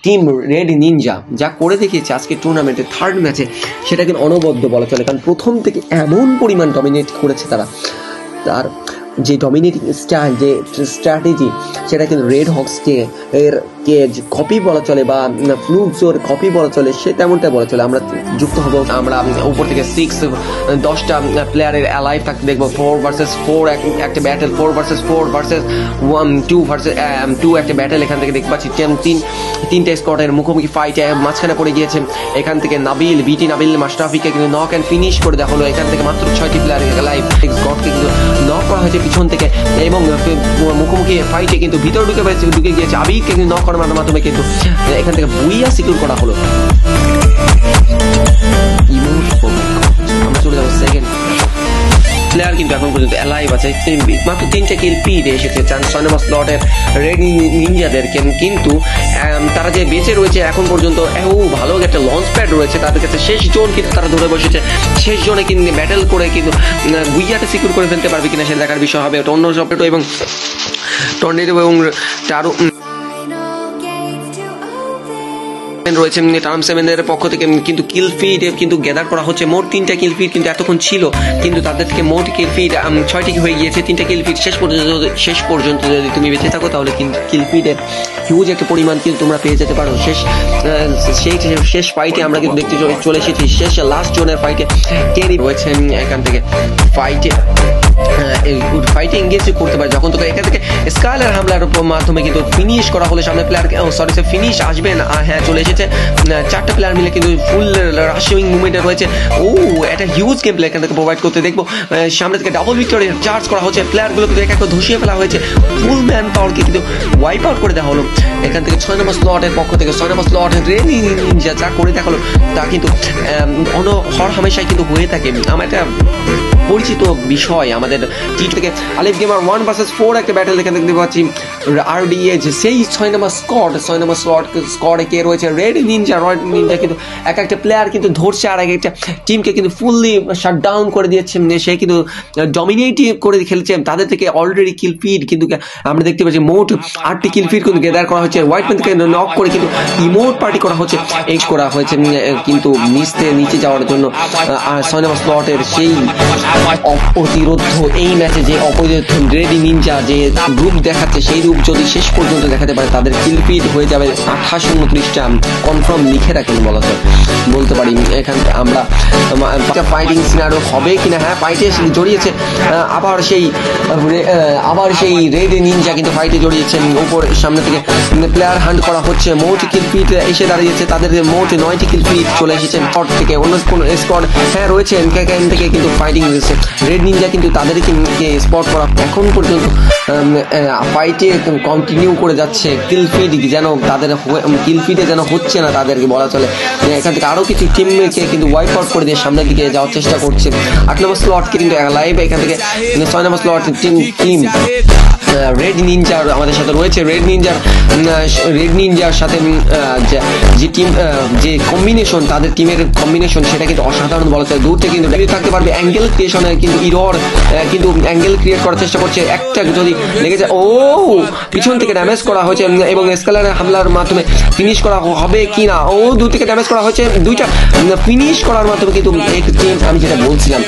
Team red Ninja যা করে দেখিয়েছে আজকে টুর্নামেন্টের থার্ড ম্যাচে, সেটা কিন্তু অনবদ্য বলা চলে। কারণ প্রথম থেকে এমন পরিমাণ ডমিনেট করেছে তারা, তার যে ডমিনেটিং স্টাইল, যে স্ট্র্যাটেজি, সেটা কিন্তু রেড হক্সকে এর কপি বলা চলে বা ফ্লুক্সোর কপি বলা চলে, সে তেমনটাই বলা চলে। আমরা যুক্ত হবো, আমরা উপর থেকে 10টা প্লেয়ারের অ্যালাইভ থাকতে দেখবো। 4 ভার্সেস 4 একটা ব্যাটেল, 4 ভার্সেস 4 ভার্সেস 2 ভার্সেস 2 একটা ব্যাটেল এখান থেকে দেখতে পাচ্ছি। তিনটে স্কোয়াডের মুখোমুখি ফাইটে মাঝখানে পড়ে গিয়েছে। এখান থেকে বিটি নাবিল মাশরাফিকে কিন্তু নক অ্যান্ড ফিনিশ করে দেখা হলো। এখান থেকে মাত্র 6টি প্লেয়ার লাইভ স্কোয়াডকে কিন্তু নক করা হয়েছে পিছন থেকে, এবং মুখোমুখি ফাইটে কিন্তু ভিতরে ঢুকে গিয়েছে। আবিদকে কিন্তু নক করার মাধ্যমে কিন্তু এখান থেকে বুইয়া সিকিউর করা হলো। আমরা চলে যাবো সেকেন্ড প্লেয়ার, কিন্তু এখন পর্যন্ত অ্যালাইভ আছে, মাত্র 3টে কিল ফিড এসেছে 6 নম্বর স্লটের রেড নিনজাদেরকে। কিন্তু তারা যে বেঁচে রয়েছে এখন পর্যন্ত, ভালো একটা লঞ্চ প্যাড রয়েছে তাদের কাছে। শেষ জোন কিন্তু তারা ধরে বসেছে, শেষ জোনে কিন্তু ব্যাটেল করে কিন্তু বুইয়াটা সিকিউর করে ফেলতে পারবে কিনা সে দেখার বিষয় হবে। অন্য সপেটো এবং টর্নেডো এবং টারো রয়েছে টার্ম 7 এর পক্ষ থেকে, কিন্তু কিল ফিড কিন্তু গ্যাদার করা হচ্ছে। মোট 3টা কিল ফিড কিন্তু এতক্ষণ ছিল, কিন্তু তাদের থেকে মোট কিল ফিড 6টি হয়ে গিয়েছে। 3টা কিল ফিড শেষ পর্যন্ত যদি তুমি বেঁচে থাকো তাহলে কিল ফিডের হিউজ একটা পরিমাণ কিন্তু তোমরা পেয়ে যেতে পারো। শেষ ফাইটে আমরা কিন্তু দেখতে চলে এসেছি, শেষ লাস্ট জোনের ফাইটে কেরি রয়েছে এখান থেকে ফাইটে এঙ্গেজ করতে পারে। যখন তোকে এখান থেকে স্কাইলার হামলার মাধ্যমে কিন্তু ফিনিশ করা হলে সামনে প্লেয়ার ফিনিশ আসবে না। হ্যাঁ, চলে এসেছে। 4টা প্লেয়ার মিলে কিন্তু ফুল রাশিং মুভমেন্টে রয়েছে। একটা হিউজ গেম প্লে এখান থেকে প্রোভাইড করতে দেখবো। সামনে থেকে ডাবল ভিক্টরি চার্জ করা হচ্ছে, প্লেয়ারগুলো কিন্তু একটা ধসিয়ে ফেলা হয়েছে। ফুল ম্যান পাওয়ারকে কিন্তু ওয়াইপ আউট করে দেওয়া হলো এখান থেকে 6 নম্বর স্লটের পক্ষ থেকে। 6 নম্বর স্লট রেড নিনজা যা করে দেখালো তা কিন্তু হর হামেশাই কিন্তু হয়ে থাকে। আমার একটা পরিচিত বিষয় আমাদের টি থেকে আলিফ গেমার 1 ভার্সেস 4 একটা ব্যাটেল এখান থেকে দেখতে পাচ্ছি। আরডিএচ সেই 6 নম্বর স্কোয়াডে কে রয়েছে রেড নিনজা কিন্তু একটা প্লেয়ার কিন্তু ধরছে, আর একটা টিমকে কিন্তু ফুললি শাট ডাউন করে দিয়েছে। সে কিন্তু ডমিনেট করে খেলছে। তাদের থেকে অলরেডি কিল ফিড কিন্তু আমরা দেখতে পাচ্ছি মোট 8টি কিল ফিড কিন্তু গ্যাদার করা হচ্ছে। হোয়াইটম্যান থেকে নক করে কিন্তু ইমোট পার্টি করা হচ্ছে, করা হয়েছে কিন্তু নিচে যাওয়ার জন্য 6 নম্বর স্লটের সেই অপ্রতিরোধ এই ম্যাচে যে অপ্রতিরোধ রেড নিনজা যে রূপ দেখাচ্ছে, সেই রূপ যদি শেষ পর্যন্ত দেখাতে পারে তাদের কিল ফিড হয়ে যাবে 28-29টা কনফার্ম লিখে রাখেন বলতে পারি। এখান থেকে আমরা ফাইটিং সিনারিও হবে কিনা, হ্যাঁ ফাইটে জড়িয়েছে। আবার সেই রেড নিনজা কিন্তু ফাইটে জড়িয়েছেন। উপর সামনে থেকে প্লেয়ার হান্ট করা হচ্ছে। মোট কিল ফিড এসে দাঁড়িয়েছে, তাদের মোট 9টি কিল ফিড চলে এসেছেন স্পট থেকে। অন্য কোন স্কোয়াড হ্যাঁ রয়েছে এখান থেকে কিন্তু ফাইটিং রয়েছে। রেড নিনজা কিন্তু তাদেরকে স্পট করা এখন পর্যন্ত ফাইটে কন্টিনিউ করে যাচ্ছে। কিল ফিডে যেন হচ্ছে না তাদেরকে বলা চলে। এখান থেকে আরো কিছু টিমকে কিন্তু ওয়াইপ আউট করে দিয়ে সামনের দিকে যাওয়ার চেষ্টা করছে। 8 নম্বর স্লটকে কিন্তু লাইভ এখান থেকে 6 নম্বর স্লট টিম রেড নিনজার আমাদের সাথে রয়েছে। রেড নিনজার সাথে যে টিম যে কম্বিনেশন, তাদের টিমের কম্বিনেশন সেটা কিন্তু অসাধারণ বলা যায়। দূর থেকে কিন্তু থাকতে পারবে অ্যাঙ্গেল ক্রিয়েশনে কিন্তু কিন্তু অ্যাঙ্গেল ক্রিয়েট করার চেষ্টা করছে। একটা যদি লেগে যায়, পিছন থেকে ড্যামেজ করা হয়েছে এবং স্কেলারের হামলার মাধ্যমে ফিনিশ করা হবে কিনা। দূর থেকে ড্যামেজ করা হয়েছে। 2টা ফিনিশ করার মাধ্যমে কিন্তু টিম আমি যেটা বলছিলাম